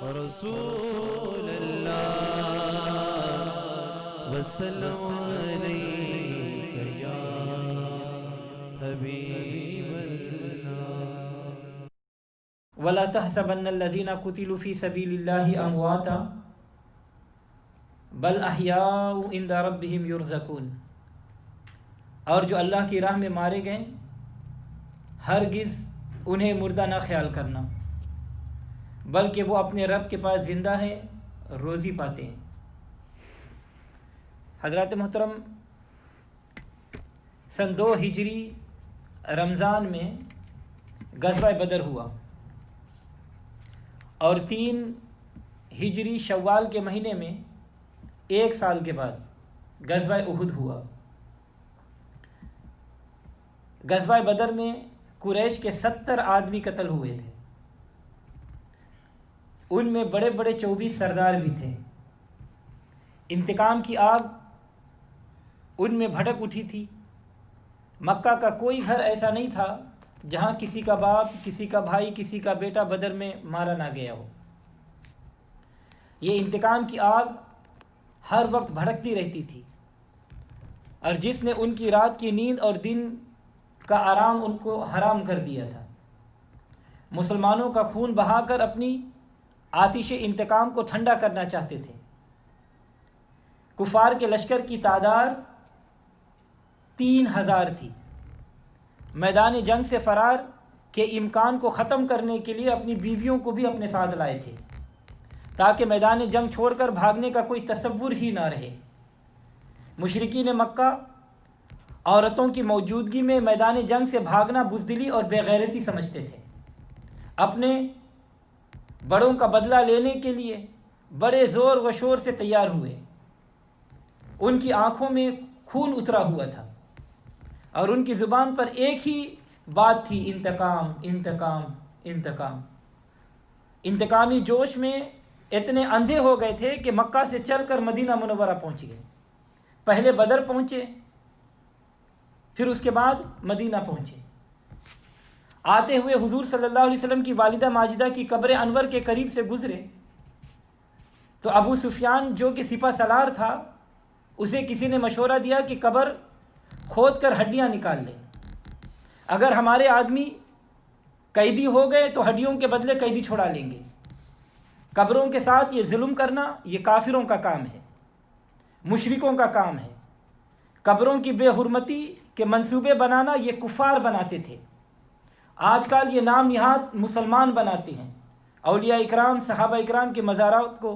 رسول اللہ وسلم علیک یا حبیب اللہ ولا تحسبن الذين قتلوا في سبيل الله امواتا بل احیاء عند ربهم يرزقون، اور جو اللہ کی راہ میں مارے گئے ہرگز انہیں مردہ نہ خیال کرنا، بلکہ وہ اپنے رب کے پاس زندہ ہے، روزی پاتے ہیں۔ حضرات محترم، سن 2 ہجری رمضان میں غزوہ بدر ہوا، اور 3 ہجری شوال کے مہینے میں 1 سال کے بعد غزوہ احد ہوا۔ غزوہ بدر میں قریش کے 70 آدمی قتل ہوئے تھے، ان میں بڑے بڑے 24 سردار بھی تھے۔ انتقام کی آگ ان میں بھڑک اٹھی تھی۔ مکہ کا کوئی گھر ایسا نہیں تھا جہاں کسی کا باپ، کسی کا بھائی، کسی کا بیٹا بدر میں مارا نہ گیا ہو۔ یہ انتقام کی آگ ہر وقت بھڑکتی رہتی تھی، اور جس نے ان کی رات کی نیند اور دن کا آرام ان کو حرام کر دیا تھا، مسلمانوں کا خون بہا کر اپنی آتش انتقام کو ٹھنڈا کرنا چاہتے تھے۔ کفار کے لشکر کی تعداد 3000 تھی۔ میدان جنگ سے فرار کے امکان کو ختم کرنے کے لیے اپنی بیویوں کو بھی اپنے ساتھ لائے تھے، تاکہ میدان جنگ چھوڑ کر بھاگنے کا کوئی تصور ہی نہ رہے۔ مشرکین مکہ عورتوں کی موجودگی میں میدان جنگ سے بھاگنا بزدلی اور بے غیرتی سمجھتے تھے۔ اپنے بڑوں کا بدلہ لینے کے لیے بڑے زور و شور سے تیار ہوئے۔ ان کی آنکھوں میں خون اترا ہوا تھا، اور ان کی زبان پر ایک ہی بات تھی، انتقام انتقام انتقام۔ انتقامی جوش میں اتنے اندھے ہو گئے تھے کہ مکہ سے چل کر مدینہ منورہ پہنچ گئے۔ پہلے بدر پہنچے، پھر اس کے بعد مدینہ پہنچے۔ آتے ہوئے حضور صلی اللہ علیہ وسلم کی والدہ ماجدہ کی قبر انور کے قریب سے گزرے تو ابو سفیان جو کہ سپہ سالار تھا، اسے کسی نے مشورہ دیا کہ قبر کھود کر ہڈیاں نکال لیں، اگر ہمارے آدمی قیدی ہو گئے تو ہڈیوں کے بدلے قیدی چھڑا لیں گے۔ قبروں کے ساتھ یہ ظلم کرنا یہ کافروں کا کام ہے، مشرکوں کا کام ہے۔ قبروں کی بے حرمتی کے منصوبے بنانا یہ کفار بناتے تھے۔ آج کل یہ نام نہاد مسلمان بناتے ہیں، اولیاء اکرام، صحابہ اکرام کے مزارات کو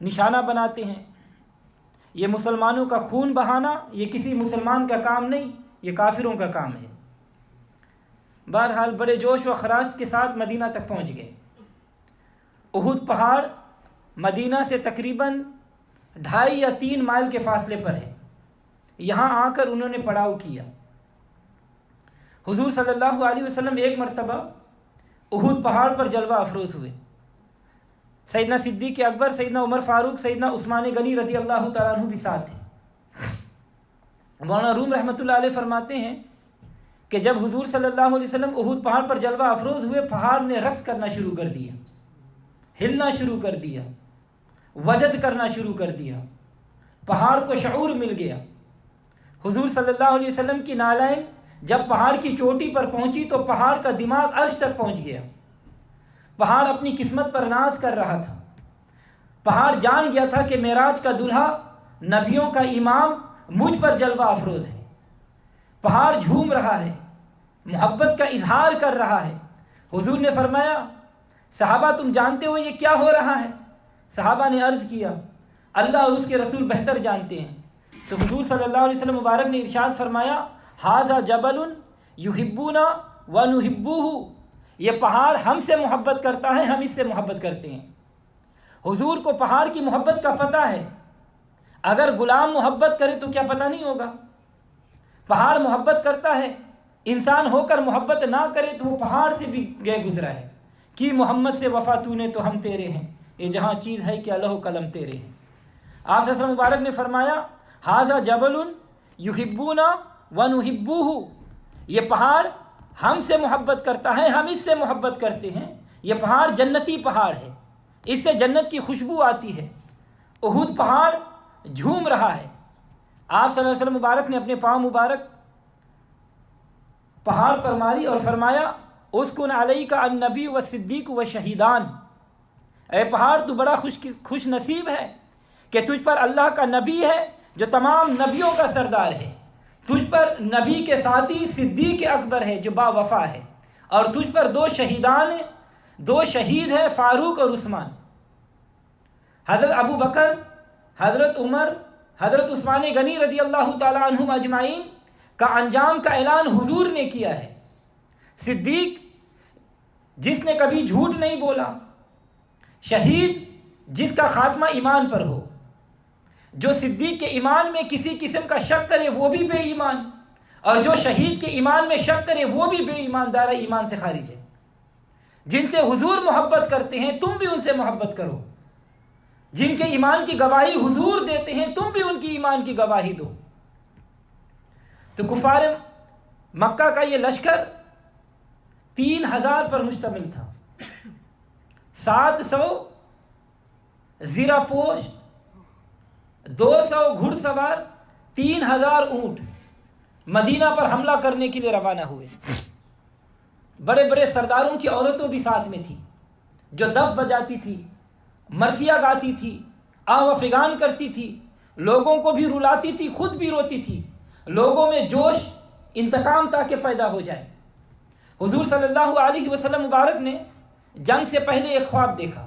نشانہ بناتے ہیں۔ یہ مسلمانوں کا خون بہانا یہ کسی مسلمان کا کام نہیں، یہ کافروں کا کام ہے۔ بہرحال بڑے جوش و خراش کے ساتھ مدینہ تک پہنچ گئے۔ احد پہاڑ مدینہ سے تقریباً 2.5 یا 3 مائل کے فاصلے پر ہے۔ یہاں آ کر انہوں نے پڑاؤ کیا۔ حضور صلی اللہ علیہ وسلم ایک مرتبہ احد پہاڑ پر جلوہ افروز ہوئے۔ سیدنا صدیق اکبر، سیدنا عمر فاروق، سیدنا عثمان غنی رضی اللہ تعالیٰ عنہ بھی ساتھ تھے۔ مولانا روم رحمۃ اللہ علیہ فرماتے ہیں کہ جب حضور صلی اللہ علیہ وسلم احد پہاڑ پر جلوہ افروز ہوئے، پہاڑ نے رقص کرنا شروع کر دیا، ہلنا شروع کر دیا، وجد کرنا شروع کر دیا۔ پہاڑ کو شعور مل گیا۔ حضور صلی اللہ علیہ وسلم کی نالین جب پہاڑ کی چوٹی پر پہنچی تو پہاڑ کا دماغ عرش تک پہنچ گیا۔ پہاڑ اپنی قسمت پر ناز کر رہا تھا۔ پہاڑ جان گیا تھا کہ معراج کا دلہا، نبیوں کا امام مجھ پر جلوہ افروز ہے۔ پہاڑ جھوم رہا ہے، محبت کا اظہار کر رہا ہے۔ حضور نے فرمایا، صحابہ تم جانتے ہو یہ کیا ہو رہا ہے؟ صحابہ نے عرض کیا، اللہ اور اس کے رسول بہتر جانتے ہیں۔ تو حضور صلی اللہ علیہ وسلم مبارک نے ارشاد فرمایا، ھذا جبل یحبنا ونحبہ، یہ پہاڑ ہم سے محبت کرتا ہے، ہم اس سے محبت کرتے ہیں۔ حضور کو پہاڑ کی محبت کا پتہ ہے، اگر غلام محبت کرے تو کیا پتہ نہیں ہوگا؟ پہاڑ محبت کرتا ہے، انسان ہو کر محبت نہ کرے تو وہ پہاڑ سے بھی گئے گزرا ہے۔ کہ محمد سے وفا تو نے تو ہم تیرے ہیں، یہ جہاں چیز ہے کہ اللہ و قلم تیرے ہیں۔ آپ صلی اللہ علیہ وسلم مبارک نے فرمایا، ھذا جبل یحبنا ونحبہ، یہ پہاڑ ہم سے محبت کرتا ہے، ہم اس سے محبت کرتے ہیں۔ یہ پہاڑ جنتی پہاڑ ہے، اس سے جنت کی خوشبو آتی ہے۔ احد پہاڑ جھوم رہا ہے۔ آپ صلی اللہ علیہ وسلم مبارک نے اپنے پاؤں مبارک پہاڑ پر ماری اور فرمایا اسکن علیک النبی و صدیق و شہیدان، اے پہاڑ تو بڑا خوش نصیب ہے کہ تجھ پر اللہ کا نبی ہے جو تمام نبیوں کا سردار ہے، تجھ پر نبی کے ساتھی صدیق اکبر ہے جو با وفا ہے، اور تجھ پر دو شہید ہیں فاروق اور عثمان۔ حضرت ابو بکر، حضرت عمر، حضرت عثمان غنی رضی اللہ تعالی عنہم اجمعین کا انجام کا اعلان حضور نے کیا ہے۔ صدیق جس نے کبھی جھوٹ نہیں بولا، شہید جس کا خاتمہ ایمان پر ہو۔ جو صدیق کے ایمان میں کسی قسم کا شک کرے وہ بھی بے ایمان، اور جو شہید کے ایمان میں شک کرے وہ بھی بے ایمان، دائرہ ایمان سے خارج ہے۔ جن سے حضور محبت کرتے ہیں تم بھی ان سے محبت کرو، جن کے ایمان کی گواہی حضور دیتے ہیں تم بھی ان کی ایمان کی گواہی دو۔ تو کفار مکہ کا یہ لشکر 3000 پر مشتمل تھا، 700 زیرہ پوش، 200 گھڑ سوار، 3000 اونٹ مدینہ پر حملہ کرنے کے لیے روانہ ہوئے۔ بڑے بڑے سرداروں کی عورتوں بھی ساتھ میں تھی، جو دف بجاتی تھی، مرثیہ گاتی تھی، آہ و فغان کرتی تھی، لوگوں کو بھی رلاتی تھی، خود بھی روتی تھی۔ لوگوں میں جوش، انتقام تاکہ پیدا ہو جائے۔ حضور صلی اللہ علیہ وسلم مبارک نے جنگ سے پہلے ایک خواب دیکھا،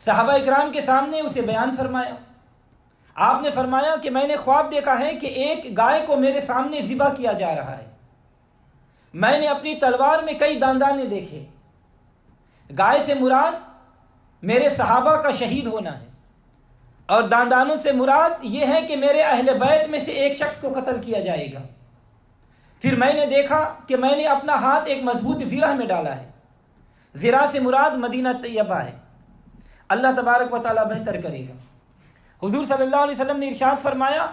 صحابہ اکرام کے سامنے اسے بیان فرمایا۔ آپ نے فرمایا کہ میں نے خواب دیکھا ہے کہ ایک گائے کو میرے سامنے ذبح کیا جا رہا ہے، میں نے اپنی تلوار میں کئی داندانے دیکھے، گائے سے مراد میرے صحابہ کا شہید ہونا ہے، اور داندانوں سے مراد یہ ہے کہ میرے اہل بیت میں سے ایک شخص کو قتل کیا جائے گا۔ پھر میں نے دیکھا کہ میں نے اپنا ہاتھ ایک مضبوط زرہ میں ڈالا ہے، زرہ سے مراد مدینہ طیبہ ہے، اللہ تبارک و تعالیٰ بہتر کرے گا۔ حضور صلی اللہ علیہ وسلم نے ارشاد فرمایا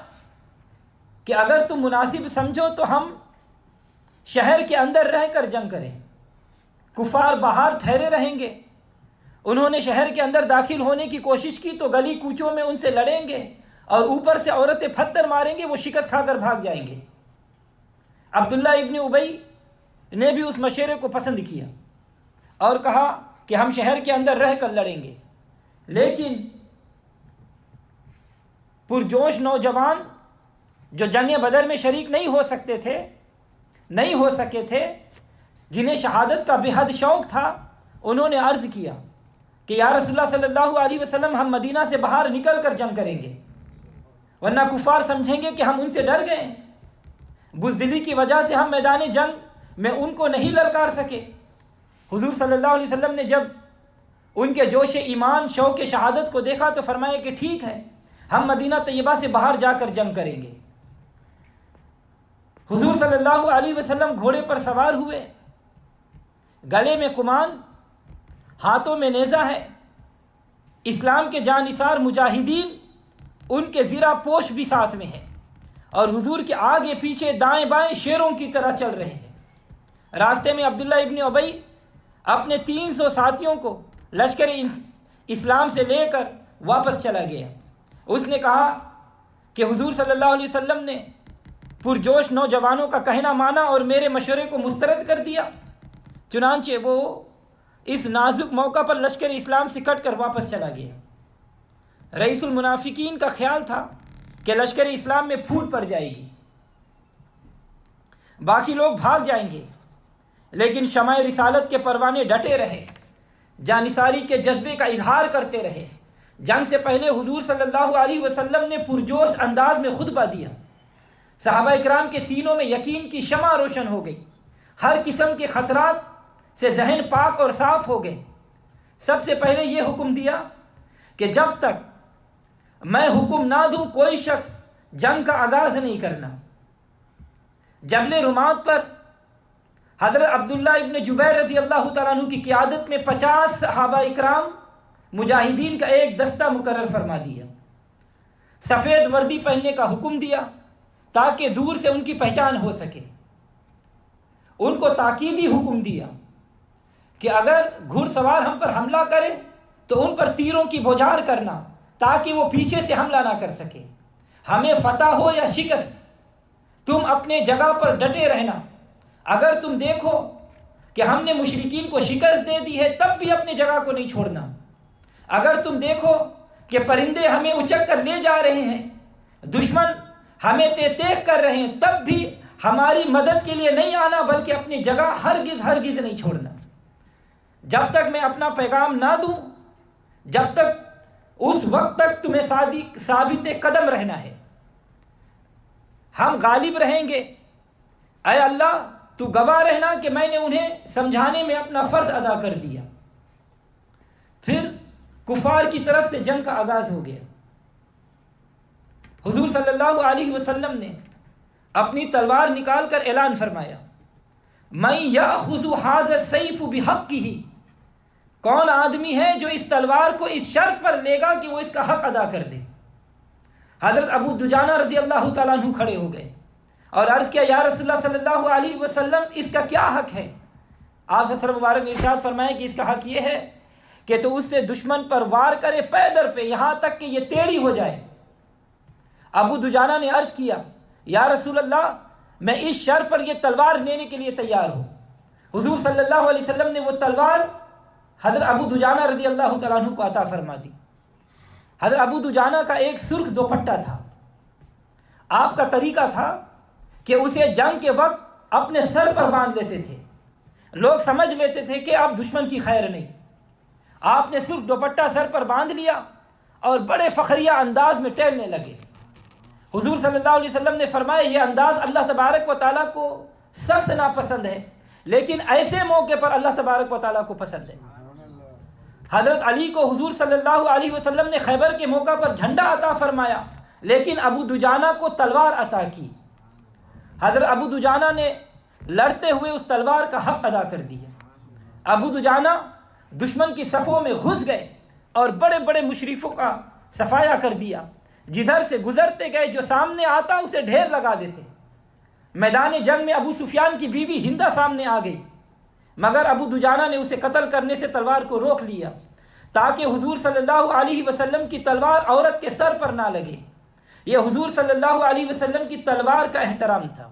کہ اگر تم مناسب سمجھو تو ہم شہر کے اندر رہ کر جنگ کریں۔ کفار باہر ٹھہرے رہیں گے، انہوں نے شہر کے اندر داخل ہونے کی کوشش کی تو گلی کوچوں میں ان سے لڑیں گے، اور اوپر سے عورتیں پتھر ماریں گے، وہ شکست کھا کر بھاگ جائیں گے۔ عبداللہ ابن ابی نے بھی اس مشورے کو پسند کیا اور کہا کہ ہم شہر کے اندر رہ کر لڑیں گے، لیکن پرجوش نوجوان جو جنگ بدر میں شریک نہیں ہو سکے تھے، جنہیں شہادت کا بے حد شوق تھا، انہوں نے عرض کیا کہ یا رسول اللہ صلی اللہ علیہ وسلم ہم مدینہ سے باہر نکل کر جنگ کریں گے، ورنہ کفار سمجھیں گے کہ ہم ان سے ڈر گئے، بزدلی کی وجہ سے ہم میدان جنگ میں ان کو نہیں للکار سکے۔ حضور صلی اللہ علیہ وسلم نے جب ان کے جوش ایمان، شوق شہادت کو دیکھا تو فرمایا کہ ٹھیک ہے، ہم مدینہ طیبہ سے باہر جا کر جنگ کریں گے۔ حضور صلی اللہ علیہ وسلم گھوڑے پر سوار ہوئے، گلے میں کمان، ہاتھوں میں نیزہ ہے۔ اسلام کے جانثار مجاہدین ان کے زیرہ پوش بھی ساتھ میں ہیں، اور حضور کے آگے پیچھے دائیں بائیں شیروں کی طرح چل رہے ہیں۔ راستے میں عبداللہ ابن ابی اپنے 300 ساتھیوں کو لشکر اسلام سے لے کر واپس چلا گیا۔ اس نے کہا کہ حضور صلی اللہ علیہ وسلم نے پرجوش نوجوانوں کا کہنا مانا اور میرے مشورے کو مسترد کر دیا، چنانچہ وہ اس نازک موقع پر لشکر اسلام سے کٹ کر واپس چلا گیا۔ رئیس المنافقین کا خیال تھا کہ لشکر اسلام میں پھوٹ پڑ جائے گی، باقی لوگ بھاگ جائیں گے، لیکن شمع رسالت کے پروانے ڈٹے رہے، جانثاری کے جذبے کا اظہار کرتے رہے۔ جنگ سے پہلے حضور صلی اللہ علیہ وسلم نے پرجوش انداز میں خطبہ دیا، صحابہ اکرام کے سینوں میں یقین کی شمع روشن ہو گئی، ہر قسم کے خطرات سے ذہن پاک اور صاف ہو گئے۔ سب سے پہلے یہ حکم دیا کہ جب تک میں حکم نہ دوں کوئی شخص جنگ کا آغاز نہیں کرنا۔ جبل رمات پر حضرت عبداللہ ابن جبیر رضی اللہ تعالیٰ عنہ کی قیادت میں 50 صحابہ اکرام مجاہدین کا ایک دستہ مقرر فرما دیا، سفید وردی پہننے کا حکم دیا تاکہ دور سے ان کی پہچان ہو سکے۔ ان کو تاکیدی حکم دیا کہ اگر گھڑ سوار ہم پر حملہ کرے تو ان پر تیروں کی بوجھاڑ کرنا تاکہ وہ پیچھے سے حملہ نہ کر سکے. ہمیں فتح ہو یا شکست، تم اپنے جگہ پر ڈٹے رہنا. اگر تم دیکھو کہ ہم نے مشرکین کو شکست دے دی ہے تب بھی اپنی جگہ کو نہیں چھوڑنا. اگر تم دیکھو کہ پرندے ہمیں اچک کر لے جا رہے ہیں، دشمن ہمیں تیخ کر رہے ہیں، تب بھی ہماری مدد کے لیے نہیں آنا بلکہ اپنی جگہ ہرگز نہیں چھوڑنا. جب تک میں اپنا پیغام نہ دوں، جب تک اس وقت تک تمہیں ثابت قدم رہنا ہے. ہم غالب رہیں گے. اے اللہ تو گواہ رہنا کہ میں نے انہیں سمجھانے میں اپنا فرض ادا کر دیا. پھر کفار کی طرف سے جنگ کا آغاز ہو گیا. حضور صلی اللہ علیہ وسلم نے اپنی تلوار نکال کر اعلان فرمایا، من یاخذ ھذا السیف بحقہ، کون آدمی ہے جو اس تلوار کو اس شرط پر لے گا کہ وہ اس کا حق ادا کر دے. حضرت ابو دجانہ رضی اللہ تعالیٰ عنہ کھڑے ہو گئے اور عرض کیا، یا رسول اللہ صلی اللہ علیہ وسلم اس کا کیا حق ہے؟ آپ صلی اللہ علیہ وسلم مبارک نے ارشاد فرمایا کہ اس کا حق یہ ہے کہ تو اس سے دشمن پر وار کرے پیدر پہ یہاں تک کہ یہ ٹیڑھی ہو جائے. ابو دجانہ نے عرض کیا، یا رسول اللہ میں اس شرط پر یہ تلوار لینے کے لیے تیار ہوں. حضور صلی اللہ علیہ وسلم نے وہ تلوار حضرت ابو دجانہ رضی اللہ تعالیٰ عنہ کو عطا فرما دی. حضرت ابو دجانہ کا ایک سرخ دوپٹہ تھا. آپ کا طریقہ تھا کہ اسے جنگ کے وقت اپنے سر پر باندھ لیتے تھے. لوگ سمجھ لیتے تھے کہ اب دشمن کی خیر نہیں. آپ نے سرخ دوپٹہ سر پر باندھ لیا اور بڑے فخریہ انداز میں ٹہلنے لگے. حضور صلی اللہ علیہ وسلم نے فرمایا یہ انداز اللہ تبارک و تعالیٰ کو سخت ناپسند ہے، لیکن ایسے موقع پر اللہ تبارک و تعالیٰ کو پسند ہے. حضرت علی کو حضور صلی اللہ علیہ وسلم نے خیبر کے موقع پر جھنڈا عطا فرمایا، لیکن ابو دجانہ کو تلوار عطا کی. حضرت ابو دجانہ نے لڑتے ہوئے اس تلوار کا حق ادا کر دیا. ابو دجانہ دشمن کی صفوں میں گھس گئے اور بڑے بڑے مشرفوں کا صفایا کر دیا. جدھر سے گزرتے گئے جو سامنے آتا اسے ڈھیر لگا دیتے. میدان جنگ میں ابو سفیان کی بیوی ہندہ سامنے آ گئی، مگر ابو دجانہ نے اسے قتل کرنے سے تلوار کو روک لیا تاکہ حضور صلی اللہ علیہ وسلم کی تلوار عورت کے سر پر نہ لگے. یہ حضور صلی اللہ علیہ وسلم کی تلوار کا احترام تھا.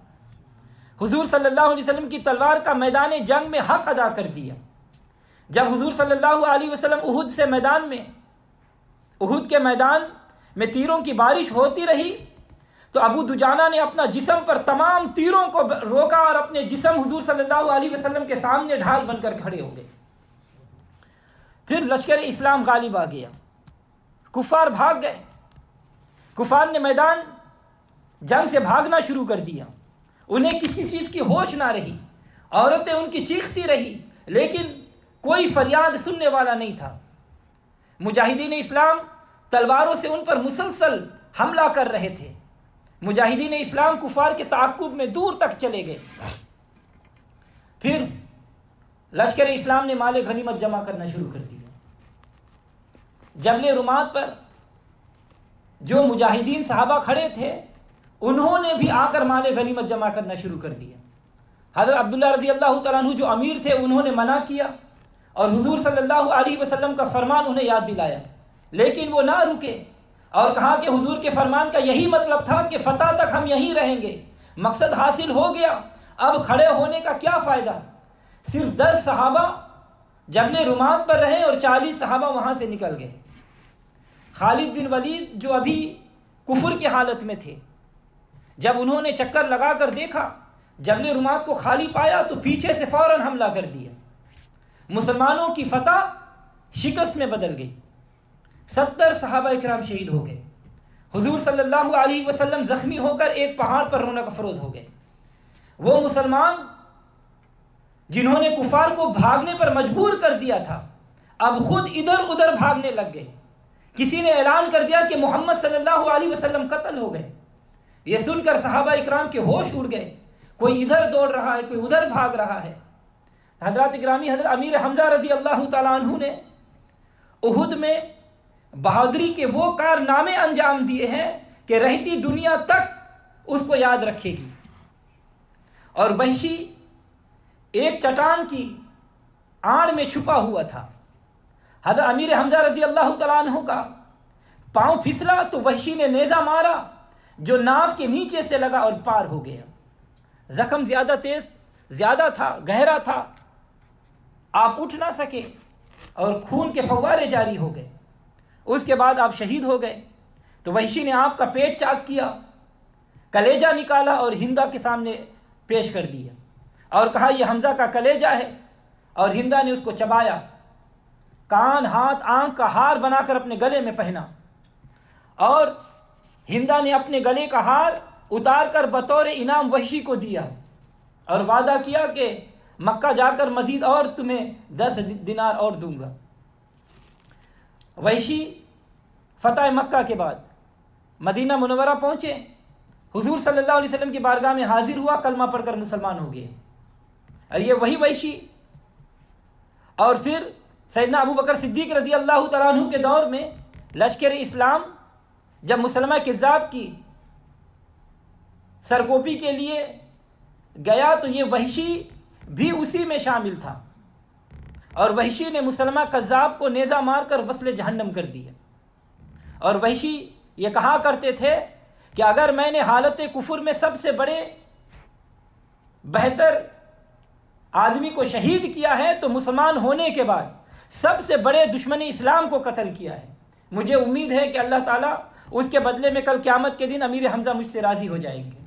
حضور صلی اللہ علیہ وسلم کی تلوار کا میدان جنگ میں حق ادا کر دیا. جب حضور صلی اللہ علیہ وسلم احد کے میدان میں تیروں کی بارش ہوتی رہی تو ابو دجانہ نے اپنا جسم پر تمام تیروں کو روکا اور اپنے جسم حضور صلی اللہ علیہ وسلم کے سامنے ڈھال بن کر کھڑے ہو گئے. پھر لشکر اسلام غالب آ گیا. کفار بھاگ گئے. کفار نے میدان جنگ سے بھاگنا شروع کر دیا. انہیں کسی چیز کی ہوش نہ رہی. عورتیں ان کی چیختی رہی لیکن کوئی فریاد سننے والا نہیں تھا. مجاہدین اسلام تلواروں سے ان پر مسلسل حملہ کر رہے تھے. مجاہدین اسلام کفار کے تعاقب میں دور تک چلے گئے. پھر لشکر اسلام نے مال غنیمت جمع کرنا شروع کر دیا. جبل رمات پر جو مجاہدین صحابہ کھڑے تھے انہوں نے بھی آ کر مال غنیمت جمع کرنا شروع کر دیا. حضرت عبداللہ رضی اللہ تعالیٰ عنہ جو امیر تھے انہوں نے منع کیا اور حضور صلی اللہ علیہ وسلم کا فرمان انہیں یاد دلایا، لیکن وہ نہ رکے اور کہا کہ حضور کے فرمان کا یہی مطلب تھا کہ فتح تک ہم یہیں رہیں گے. مقصد حاصل ہو گیا، اب کھڑے ہونے کا کیا فائدہ. صرف 10 صحابہ جبل رمات پر رہے اور 40 صحابہ وہاں سے نکل گئے. خالد بن ولید جو ابھی کفر کی حالت میں تھے، جب انہوں نے چکر لگا کر دیکھا جبل رمات کو خالی پایا تو پیچھے سے فوراً حملہ کر دیا. مسلمانوں کی فتح شکست میں بدل گئی. 70 صحابہ اکرام شہید ہو گئے. حضور صلی اللہ علیہ وسلم زخمی ہو کر ایک پہاڑ پر رونق افروز ہو گئے. وہ مسلمان جنہوں نے کفار کو بھاگنے پر مجبور کر دیا تھا اب خود ادھر ادھر بھاگنے لگ گئے. کسی نے اعلان کر دیا کہ محمد صلی اللہ علیہ وسلم قتل ہو گئے. یہ سن کر صحابہ اکرام کے ہوش اڑ گئے. کوئی ادھر دوڑ رہا ہے، کوئی ادھر بھاگ رہا ہے. حضرات اکرامی حضرت امیر حمزہ رضی اللہ تعالیٰ عنہ نے احد میں بہادری کے وہ کارنامے انجام دیے ہیں کہ رہتی دنیا تک اس کو یاد رکھے گی. اور وحشی ایک چٹان کی آڑ میں چھپا ہوا تھا. حضرت امیر حمزہ رضی اللہ تعالیٰ عنہ کا پاؤں پھسلا تو وحشی نے نیزہ مارا جو ناف کے نیچے سے لگا اور پار ہو گیا. زخم زیادہ تھا، گہرا تھا، آپ اٹھ نہ سکے اور خون کے فوارے جاری ہو گئے. اس کے بعد آپ شہید ہو گئے. تو وحشی نے آپ کا پیٹ چاک کیا، کلیجہ نکالا اور ہندا کے سامنے پیش کر دیا اور کہا یہ حمزہ کا کلیجہ ہے. اور ہندا نے اس کو چبایا، کان، ہاتھ، آنکھ کا ہار بنا کر اپنے گلے میں پہنا اور ہندا نے اپنے گلے کا ہار اتار کر بطور انعام وحشی کو دیا اور وعدہ کیا کہ مکہ جا کر مزید اور تمہیں 10 دینار اور دوں گا. وحشی فتح مکہ کے بعد مدینہ منورہ پہنچے، حضور صلی اللہ علیہ وسلم کی بارگاہ میں حاضر ہوا، کلمہ پڑھ کر مسلمان ہو گئے. اور یہ وہی وحشی اور پھر سیدنا ابو بکر صدیق رضی اللہ تعالیٰ عنہ کے دور میں لشکر اسلام جب مسلمہ کذاب کی سرکوپی کے لیے گیا تو یہ وحشی بھی اسی میں شامل تھا اور وحشی نے مسلمہ کذاب کو نیزہ مار کر وصل جہنم کر دیا. اور وحشی یہ کہا کرتے تھے کہ اگر میں نے حالت کفر میں سب سے بڑے بہتر آدمی کو شہید کیا ہے تو مسلمان ہونے کے بعد سب سے بڑے دشمن اسلام کو قتل کیا ہے. مجھے امید ہے کہ اللہ تعالیٰ اس کے بدلے میں کل قیامت کے دن امیر حمزہ مجھ سے راضی ہو جائیں گے.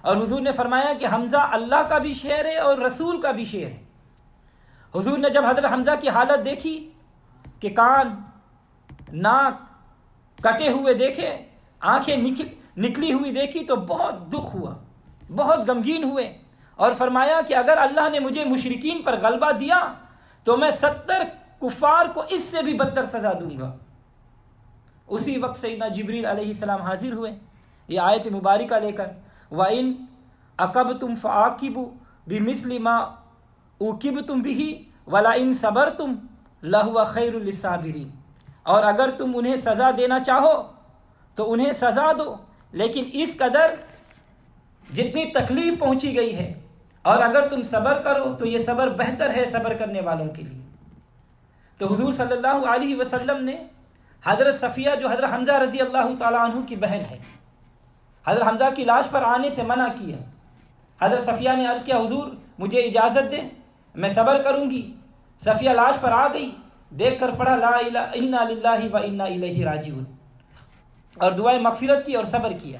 اور حضور نے فرمایا کہ حمزہ اللہ کا بھی شعر ہے اور رسول کا بھی شعر ہے. حضور نے جب حضرت حمزہ کی حالت دیکھی کہ کان، ناک کٹے ہوئے دیکھے، آنکھیں نکلی ہوئی دیکھی تو بہت دکھ ہوا، بہت غمگین ہوئے اور فرمایا کہ اگر اللہ نے مجھے مشرکین پر غلبہ دیا تو میں 70 کفار کو اس سے بھی بدتر سزا دوں گا. اسی وقت سیدنا جبریل علیہ السلام حاضر ہوئے یہ آیت مبارکہ لے کر، وَإِنْ عَقَبْتُمْ فَعَاقِبُوا بِمِثْلِ مَا عُوقِبْتُمْ بِهِ وَلَئِنْ صَبَرْتُمْ لَهُوَ خَيْرٌ لِلصَّابِرِينَ. اور اگر تم انہیں سزا دینا چاہو تو انہیں سزا دو، لیکن اس قدر جتنی تکلیف پہنچی گئی ہے، اور اگر تم صبر کرو تو یہ صبر بہتر ہے صبر کرنے والوں کے لیے. تو حضور صلی اللہ علیہ وسلم نے حضرت صفیہ جو حضرت حمزہ رضی اللہ تعالیٰ عنہ کی بہن ہے، حضرت حمزہ کی لاش پر آنے سے منع کیا. حضرت صفیہ نے عرض کیا حضور مجھے اجازت دیں، میں صبر کروں گی. صفیہ لاش پر آ گئی، دیکھ کر پڑھا لا الہ انا للہ و انا الیہ راجعون اور دعائے مغفرت کی اور صبر کیا.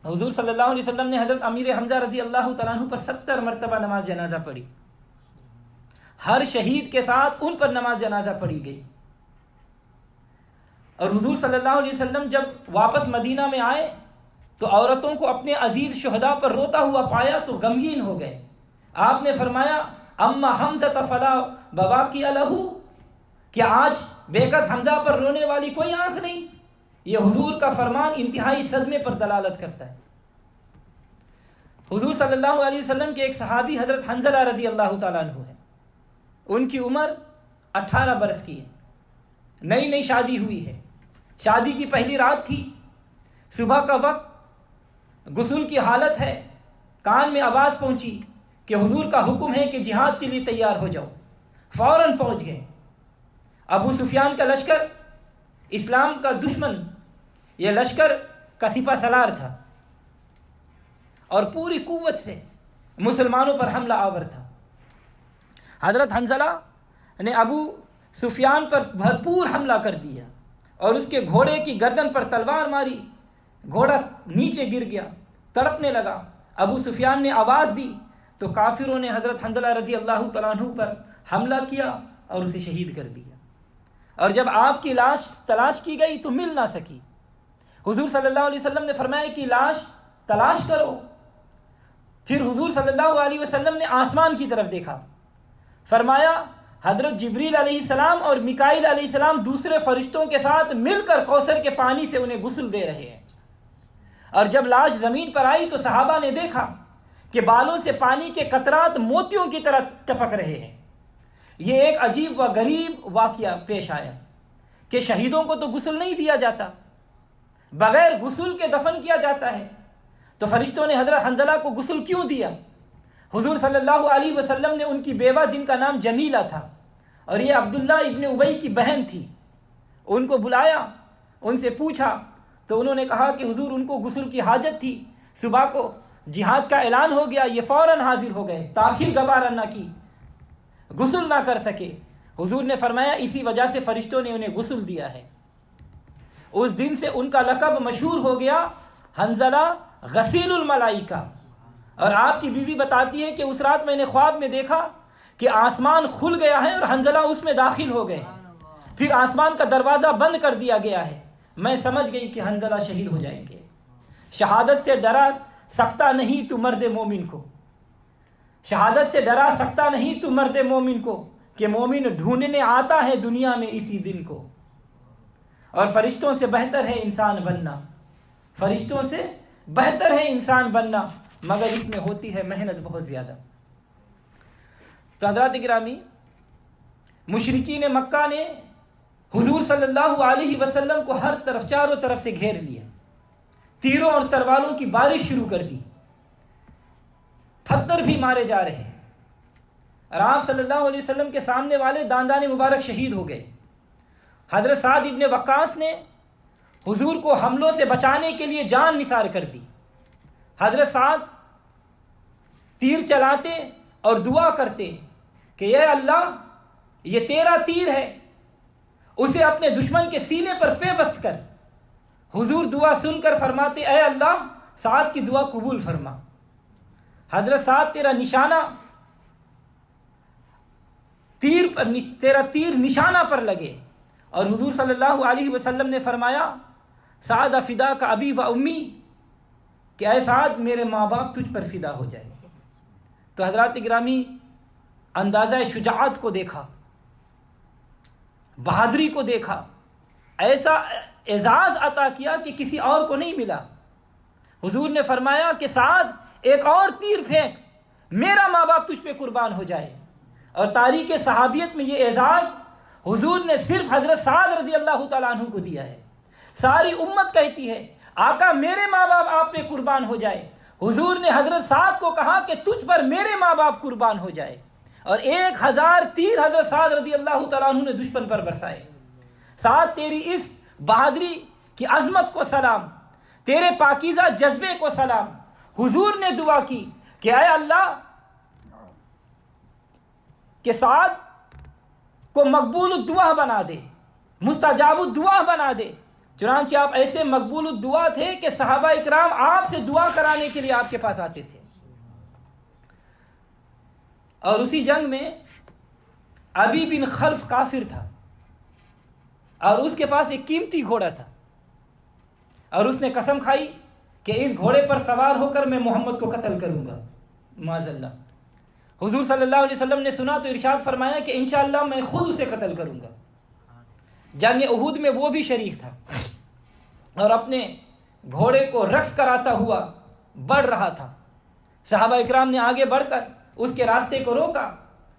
حضور صلی اللہ علیہ وسلم نے حضرت امیر حمزہ رضی اللہ تعالیٰ عنہ پر 70 مرتبہ نماز جنازہ پڑھی. ہر شہید کے ساتھ ان پر نماز جنازہ پڑھی گئی. اور حضور صلی اللہ علیہ وسلم جب واپس مدینہ میں آئے تو عورتوں کو اپنے عزیز شہداء پر روتا ہوا پایا تو غمگین ہو گئے. آپ نے فرمایا اما حمزہ فلا بواقی لہ، کہ آج بے کس حمزہ پر رونے والی کوئی آنکھ نہیں. یہ حضور کا فرمان انتہائی صدمے پر دلالت کرتا ہے. حضور صلی اللہ علیہ وسلم کے ایک صحابی حضرت حنظلہ رضی اللہ تعالیٰ عنہ ہے. ان کی عمر 18 برس کی ہے، نئی نئی شادی ہوئی ہے. شادی کی پہلی رات تھی، صبح کا وقت، غسل کی حالت ہے. کان میں آواز پہنچی کہ حضور کا حکم ہے کہ جہاد کے لیے تیار ہو جاؤ. فوراً پہنچ گئے. ابو سفیان کا لشکر، اسلام کا دشمن، یہ لشکر کا سپہ سالار تھا اور پوری قوت سے مسلمانوں پر حملہ آور تھا. حضرت حنظلہ نے ابو سفیان پر بھرپور حملہ کر دیا اور اس کے گھوڑے کی گردن پر تلوار ماری. گھوڑا نیچے گر گیا، تڑپنے لگا. ابو سفیان نے آواز دی تو کافروں نے حضرت حنظلہ رضی اللہ تعالیٰ عنہ پر حملہ کیا اور اسے شہید کر دیا. اور جب آپ کی لاش تلاش کی گئی تو مل نہ سکی. حضور صلی اللہ علیہ وسلم نے فرمایا کہ لاش تلاش کرو. پھر حضور صلی اللہ علیہ وسلم نے آسمان کی طرف دیکھا، فرمایا حضرت جبریل علیہ السلام اور میکائیل علیہ السلام دوسرے فرشتوں کے ساتھ مل کر کوثر کے پانی سے انہیں غسل دے رہے ہیں. اور جب لاش زمین پر آئی تو صحابہ نے دیکھا کہ بالوں سے پانی کے قطرات موتیوں کی طرح ٹپک رہے ہیں. یہ ایک عجیب و غریب واقعہ پیش آیا کہ شہیدوں کو تو غسل نہیں دیا جاتا، بغیر غسل کے دفن کیا جاتا ہے. تو فرشتوں نے حضرت حنظلہ کو غسل کیوں دیا؟ حضور صلی اللہ علیہ وسلم نے ان کی بیوہ جن کا نام جمیلہ تھا اور یہ عبداللہ ابن ابی کی بہن تھی. ان کو بلایا, ان سے پوچھا تو انہوں نے کہا کہ حضور ان کو غسل کی حاجت تھی, صبح کو جہاد کا اعلان ہو گیا, یہ فوراً حاضر ہو گئے, تاخیر گوارا نہ کی, غسل نہ کر سکے. حضور نے فرمایا اسی وجہ سے فرشتوں نے انہیں غسل دیا ہے. اس دن سے ان کا لقب مشہور ہو گیا حنظلہ غسیل الملائکہ. اور آپ کی بیوی بتاتی ہے کہ اس رات میں نے خواب میں دیکھا کہ آسمان کھل گیا ہے اور حنظلہ اس میں داخل ہو گئے, پھر آسمان کا دروازہ بند کر دیا گیا ہے. میں سمجھ گئی کہ حنظلہ شہید ہو جائیں گے. شہادت سے ڈرا سکتا نہیں تو مرد مومن کو, شہادت سے ڈرا سکتا نہیں تو مرد مومن کو, کہ مومن ڈھونڈنے آتا ہے دنیا میں اسی دن کو. اور فرشتوں سے بہتر ہے انسان بننا, فرشتوں سے بہتر ہے انسان بننا, مگر اس میں ہوتی ہے محنت بہت زیادہ. تو حضرات گرامی, مشرکین مکہ نے حضور صلی اللہ علیہ وسلم کو ہر طرف, چاروں طرف سے گھیر لیا, تیروں اور تلواروں کی بارش شروع کر دی, پتھر بھی مارے جا رہے ہیں. اور آپ صلی اللہ علیہ وسلم کے سامنے والے داندان مبارک شہید ہو گئے. حضرت سعد ابن وقاص نے حضور کو حملوں سے بچانے کے لیے جان نثار کر دی. حضرت سعد تیر چلاتے اور دعا کرتے کہ اے اللہ, یہ تیرا تیر ہے, اسے اپنے دشمن کے سینے پر پیوست کر. حضور دعا سن کر فرماتے اے اللہ, سعد کی دعا قبول فرما. حضرت سعد تیرا نشانہ تیرا تیر نشانہ پر لگے. اور حضور صلی اللہ علیہ وسلم نے فرمایا سعد فدا کا ابی و امی, کہ اے سعد میرے ماں باپ تجھ پر فدا ہو جائے. تو حضرات گرامی, اندازہ شجاعت کو دیکھا, بہادری کو دیکھا, ایسا اعزاز عطا کیا کہ کسی اور کو نہیں ملا. حضور نے فرمایا کہ سعد ایک اور تیر پھینک, میرا ماں باپ تجھ پہ قربان ہو جائے. اور تاریخ صحابیت میں یہ اعزاز حضور نے صرف حضرت سعد رضی اللہ تعالیٰ عنہ کو دیا ہے. ساری امت کہتی ہے آقا میرے ماں باپ آپ پہ قربان ہو جائے. حضور نے حضرت سعد کو کہا کہ تجھ پر میرے ماں باپ قربان ہو جائے. اور 1000 تیر حضرت سعد رضی اللہ تعالیٰ عنہ نے دشمن پر برسائے. سعد تیری اس بہادری کی عظمت کو سلام, تیرے پاکیزہ جذبے کو سلام. حضور نے دعا کی کہ اے اللہ, کہ سعد کو مقبول الدعا بنا دے, مستجاب الدعا بنا دے. چنانچہ آپ ایسے مقبول الدعا تھے کہ صحابہ اکرام آپ سے دعا کرانے کے لیے آپ کے پاس آتے تھے. اور اسی جنگ میں ابی بن خلف کافر تھا, اور اس کے پاس ایک قیمتی گھوڑا تھا, اور اس نے قسم کھائی کہ اس گھوڑے پر سوار ہو کر میں محمد کو قتل کروں گا معاذ اللہ. حضور صلی اللہ علیہ وسلم نے سنا تو ارشاد فرمایا کہ انشاءاللہ میں خود اسے قتل کروں گا. جنگ احد میں وہ بھی شریک تھا, اور اپنے گھوڑے کو رقص کراتا ہوا بڑھ رہا تھا. صحابہ اکرام نے آگے بڑھ کر اس کے راستے کو روکا,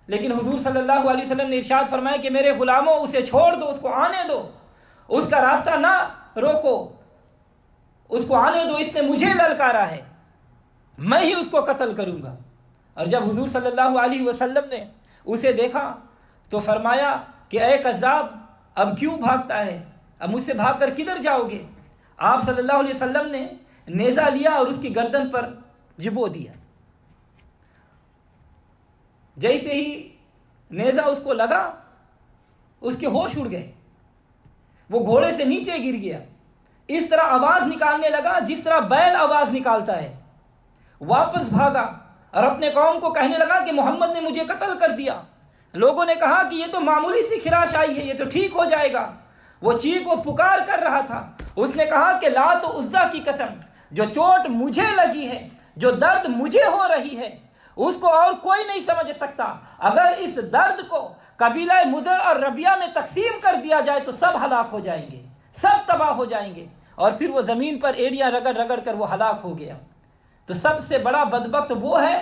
لیکن حضور صلی اللہ علیہ وسلم نے ارشاد فرمایا کہ میرے غلاموں, اسے چھوڑ دو, اس کو آنے دو, اس کا راستہ نہ روکو, اس کو آنے دو, اس نے مجھے للکارا ہے, میں ہی اس کو قتل کروں گا. اور جب حضور صلی اللہ علیہ وسلم نے اسے دیکھا تو فرمایا کہ اے کذاب, اب کیوں بھاگتا ہے, اب مجھ سے بھاگ کر کدھر جاؤ گے. آپ صلی اللہ علیہ وسلم نے نیزہ لیا اور اس کی گردن پر جبو دیا. جیسے ہی نیزہ اس کو لگا اس کے ہوش اڑ گئے, وہ گھوڑے سے نیچے گر گیا. اس طرح آواز نکالنے لگا جس طرح بیل آواز نکالتا ہے. واپس بھاگا اور اپنے قوم کو کہنے لگا کہ محمد نے مجھے قتل کر دیا. لوگوں نے کہا کہ یہ تو معمولی سی خراش آئی ہے, یہ تو ٹھیک ہو جائے گا. وہ چیخ و پکار کر رہا تھا. اس نے کہا کہ لات و عزا کی قسم, جو چوٹ مجھے لگی ہے, جو درد مجھے ہو رہی ہے, اس کو اور کوئی نہیں سمجھ سکتا. اگر اس درد کو قبیلہ مضر اور ربیہ میں تقسیم کر دیا جائے تو سب ہلاک ہو جائیں گے, سب تباہ ہو جائیں گے. اور پھر وہ زمین پر ایڑیاں رگڑ رگڑ کر وہ ہلاک ہو گیا. تو سب سے بڑا بدبخت وہ ہے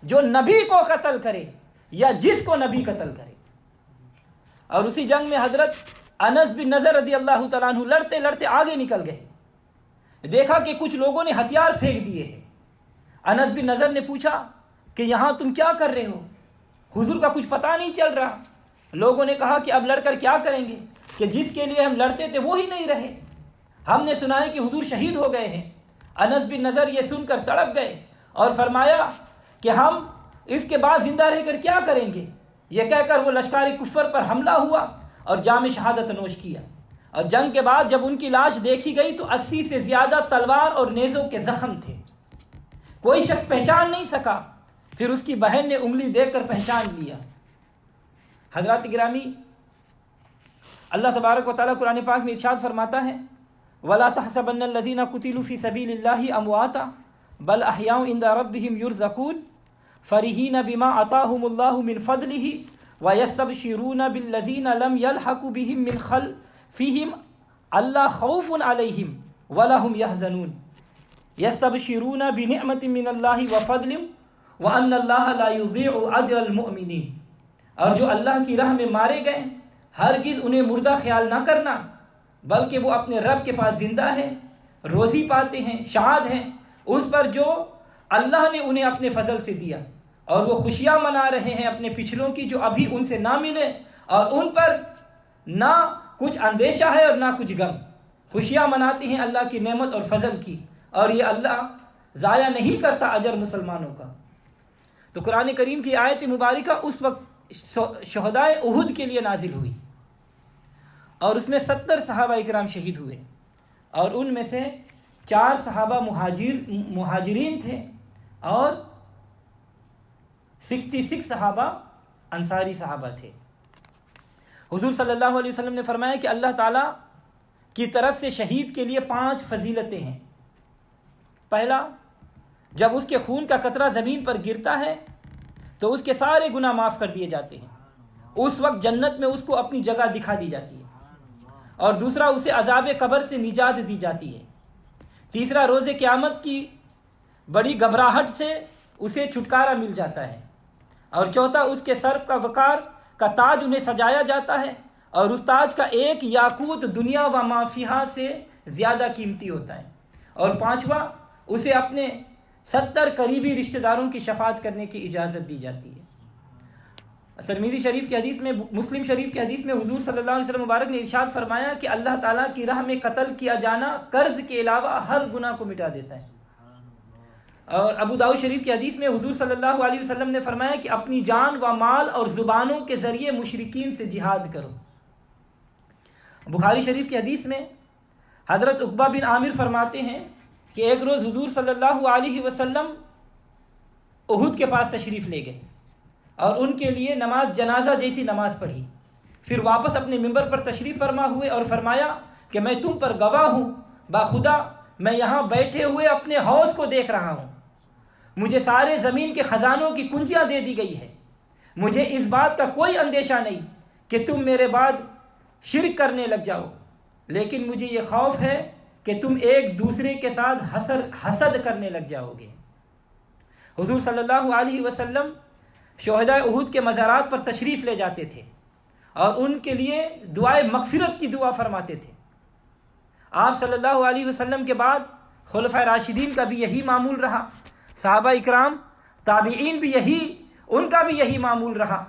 جو نبی کو قتل کرے یا جس کو نبی قتل کرے. اور اسی جنگ میں حضرت انس بن نضر رضی اللہ تعالیٰ عنہ لڑتے لڑتے آگے نکل گئے. دیکھا کہ کچھ لوگوں نے ہتھیار پھینک دیے ہیں. انس بن نضر نے پوچھا کہ یہاں تم کیا کر رہے ہو, حضور کا کچھ پتہ نہیں چل رہا. لوگوں نے کہا کہ اب لڑ کر کیا کریں گے کہ جس کے لیے ہم لڑتے تھے وہ ہی نہیں رہے. ہم نے سنا ہے کہ حضور شہید ہو گئے ہیں. انس بن نضر یہ سن کر تڑپ گئے اور فرمایا کہ ہم اس کے بعد زندہ رہ کر کیا کریں گے. یہ کہہ کر وہ لشکار کفر پر حملہ ہوا اور جام شہادت نوش کیا. اور جنگ کے بعد جب ان کی لاش دیکھی گئی تو 80 سے زیادہ تلوار اور نیزوں کے زخم تھے. کوئی شخص پہچان نہیں سکا. پھر اس کی بہن نے انگلی دیکھ کر پہچان لیا. حضرات گرامی، اللہ تبارک و تعالیٰ قرآن پاک میں ارشاد فرماتا ہے وَلَا تَحْسَبَنَّ الَّذِينَ قُتِلُوا فِي سَبِيلِ اللَّهِ أَمْوَاتًا بَلْ أَحْيَاءٌ عِندَ رَبِّهِمْ يُرْزَقُونَ فَرِحِينَ بِمَا آتَاهُمُ اللَّهُ مِنْ فَضْلِهِ وَيَسْتَبْشِرُونَ بِالَّذِينَ لَمْ يَلْحَقُوا بِهِمْ مِنْ خَلْفِهِمْ أَلَّا خَوْفٌ عَلَيْهِمْ وَلَا هُمْ يَحْزَنُونَ يَسْتَبْشِرُونَ بِنِعْمَةٍ مِنَ اللَّهِ وَفَضْلٍ وَأَنَّ اللَّهَ لَا يُضِيعُ أَجْرَ الْمُؤْمِنِينَ. اور جو اللہ کی راہ میں مارے گئے ہرگز انہیں مردہ خیال نہ کرنا، بلکہ وہ اپنے رب کے پاس زندہ ہے، روزی پاتے ہیں، شاد ہیں اس پر جو اللہ نے انہیں اپنے فضل سے دیا، اور وہ خوشیاں منا رہے ہیں اپنے پچھلوں کی جو ابھی ان سے نہ ملے، اور ان پر نہ کچھ اندیشہ ہے اور نہ کچھ غم. خوشیاں مناتے ہیں اللہ کی نعمت اور فضل کی، اور یہ اللہ ضائع نہیں کرتا اجر مسلمانوں کا. تو قرآن کریم کی آیت مبارکہ اس وقت شہدائے احد کے لیے نازل ہوئی، اور اس میں 70 صحابہ اکرام شہید ہوئے، اور ان میں سے 4 صحابہ مہاجرین تھے اور 66 صحابہ انصاری صحابہ تھے. حضور صلی اللہ علیہ وسلم نے فرمایا کہ اللہ تعالیٰ کی طرف سے شہید کے لیے 5 فضیلتیں ہیں. پہلا، جب اس کے خون کا قطرہ زمین پر گرتا ہے تو اس کے سارے گناہ معاف کر دیے جاتے ہیں. اس وقت جنت میں اس کو اپنی جگہ دکھا دی جاتی ہے. اور دوسرا، اسے عذاب قبر سے نجات دی جاتی ہے. تیسرا، روز قیامت کی بڑی گھبراہٹ سے اسے چھٹکارا مل جاتا ہے. اور چوتھا، اس کے سر کا وقار کا تاج انہیں سجایا جاتا ہے، اور اس تاج کا ایک یاقوت دنیا و ما فیہا سے زیادہ قیمتی ہوتا ہے. اور پانچواں، اسے اپنے 70 قریبی رشتہ داروں کی شفاعت کرنے کی اجازت دی جاتی ہے. ترمذی شریف کی حدیث میں، مسلم شریف کی حدیث میں حضور صلی اللہ علیہ وسلم مبارک نے ارشاد فرمایا کہ اللہ تعالیٰ کی راہ میں قتل کیا جانا قرض کے علاوہ ہر گناہ کو مٹا دیتا ہے. اور ابو داؤد شریف کی حدیث میں حضور صلی اللہ علیہ وسلم نے فرمایا کہ اپنی جان و مال اور زبانوں کے ذریعے مشرکین سے جہاد کرو. بخاری شریف کی حدیث میں حضرت عقبہ بن عامر فرماتے ہیں کہ ایک روز حضور صلی اللہ علیہ وسلم احد کے پاس تشریف لے گئے اور ان کے لیے نماز جنازہ جیسی نماز پڑھی. پھر واپس اپنے منبر پر تشریف فرما ہوئے اور فرمایا کہ میں تم پر گواہ ہوں، باخدا میں یہاں بیٹھے ہوئے اپنے حوض کو دیکھ رہا ہوں. مجھے سارے زمین کے خزانوں کی کنجیاں دے دی گئی ہے. مجھے اس بات کا کوئی اندیشہ نہیں کہ تم میرے بعد شرک کرنے لگ جاؤ، لیکن مجھے یہ خوف ہے کہ تم ایک دوسرے کے ساتھ حسد کرنے لگ جاؤ گے. حضور صلی اللہ علیہ وسلم شہداء احد کے مزارات پر تشریف لے جاتے تھے اور ان کے لیے دعائے مغفرت کی دعا فرماتے تھے. آپ صلی اللہ علیہ وسلم کے بعد خلفائے راشدین کا بھی یہی معمول رہا، صحابہ اکرام تابعین بھی ان کا بھی یہی معمول رہا.